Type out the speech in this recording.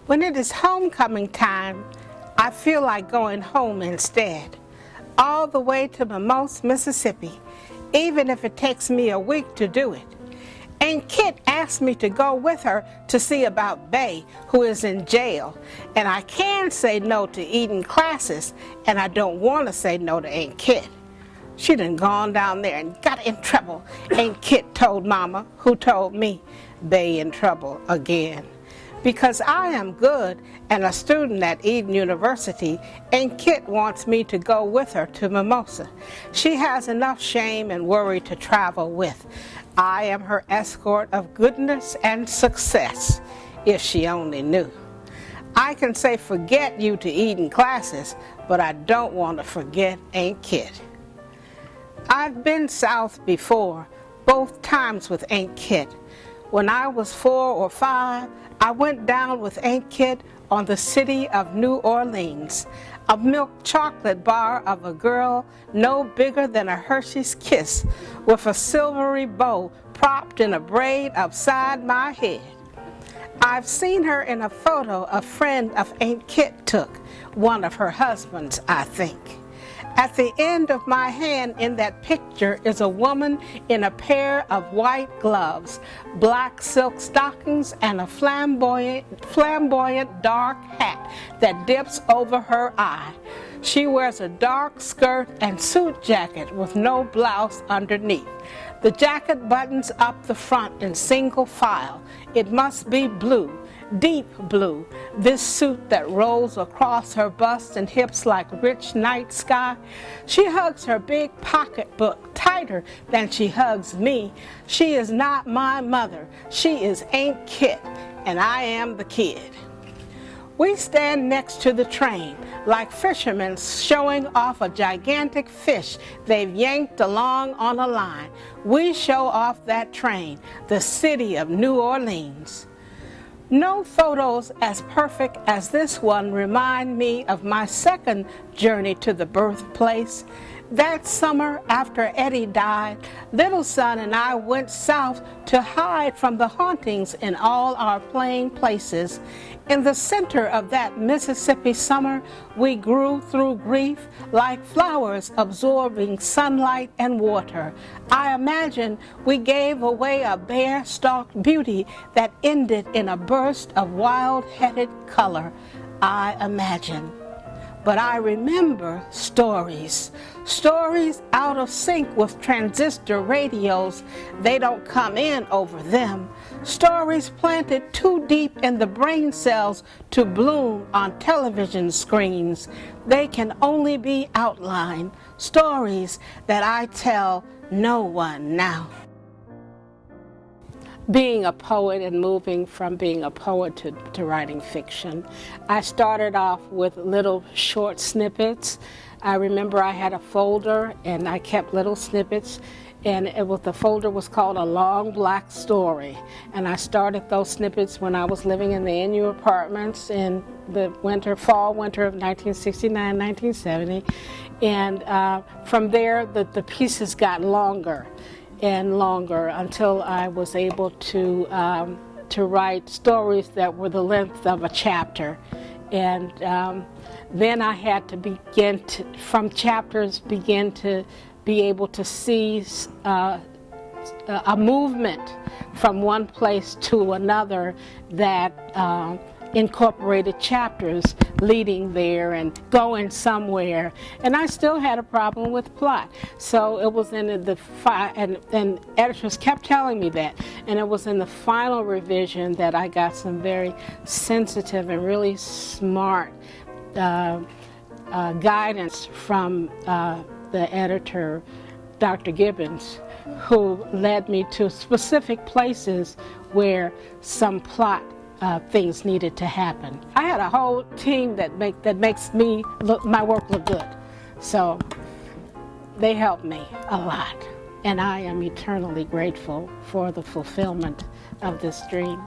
When it is homecoming time, I feel like going home instead, all the way to Mimosas, Mississippi, even if it takes me a week to do it. Aunt Kit asked me to go with her to see about Bay, who is in jail, and I can say no to eating classes, and I don't want to say no to Aunt Kit. She done gone down there and got in trouble. Aunt Kit told Mama, who told me, Bay in trouble again. Because I am good and a student at Eden University, Aunt Kit wants me to go with her to Mimosa. She has enough shame and worry to travel with. I am her escort of goodness and success, if she only knew. I can say forget you to Eden classes, but I don't want to forget Aunt Kit. I've been south before, both times with Aunt Kit. When I was 4 or 5, I went down with Aunt Kit on the city of New Orleans, a milk chocolate bar of a girl no bigger than a Hershey's Kiss, with a silvery bow propped in a braid upside my head. I've seen her in a photo a friend of Aunt Kit took, one of her husbands, I think. At the end of my hand in that picture is a woman in a pair of white gloves, black silk stockings, and a flamboyant dark hat that dips over her eye. She wears a dark skirt and suit jacket with no blouse underneath. The jacket buttons up the front in single file. It must be blue, deep blue, this suit that rolls across her bust and hips like rich night sky. She hugs her big pocketbook tighter than she hugs me. She is not my mother. She is Aunt Kit, and I am the kid. We stand next to the train, like fishermen showing off a gigantic fish they've yanked along on a line. We show off that train, the city of New Orleans. No photos as perfect as this one remind me of my second journey to the birthplace. That summer after Eddie died, little son and I went south to hide from the hauntings in all our playing places. In the center of that Mississippi summer, we grew through grief like flowers absorbing sunlight and water. I imagine we gave away a bare-stalked beauty that ended in a burst of wild-headed color. I imagine. But I remember stories out of sync with transistor radios. They don't come in over them. Stories planted too deep in the brain cells to bloom on television screens. They can only be outlined. Stories that I tell no one now. Being a poet and moving from being a poet to writing fiction, I started off with little short snippets. I remember I had a folder and I kept little snippets, and the folder was called A Long Black Story. And I started those snippets when I was living in the NU apartments in the fall winter of 1969, 1970. And from there, the pieces got longer and longer until I was able to write stories that were the length of a chapter. And then I had to begin to, from chapters, begin to be able to see a movement from one place to another that incorporated chapters leading there and going somewhere. And I still had a problem with plot. So it was in and editors kept telling me that. And it was in the final revision that I got some very sensitive and really smart guidance from the editor, Dr. Gibbons, who led me to specific places where some plot things needed to happen. I had a whole team that makes my work look good. So they helped me a lot, and I am eternally grateful for the fulfillment of this dream.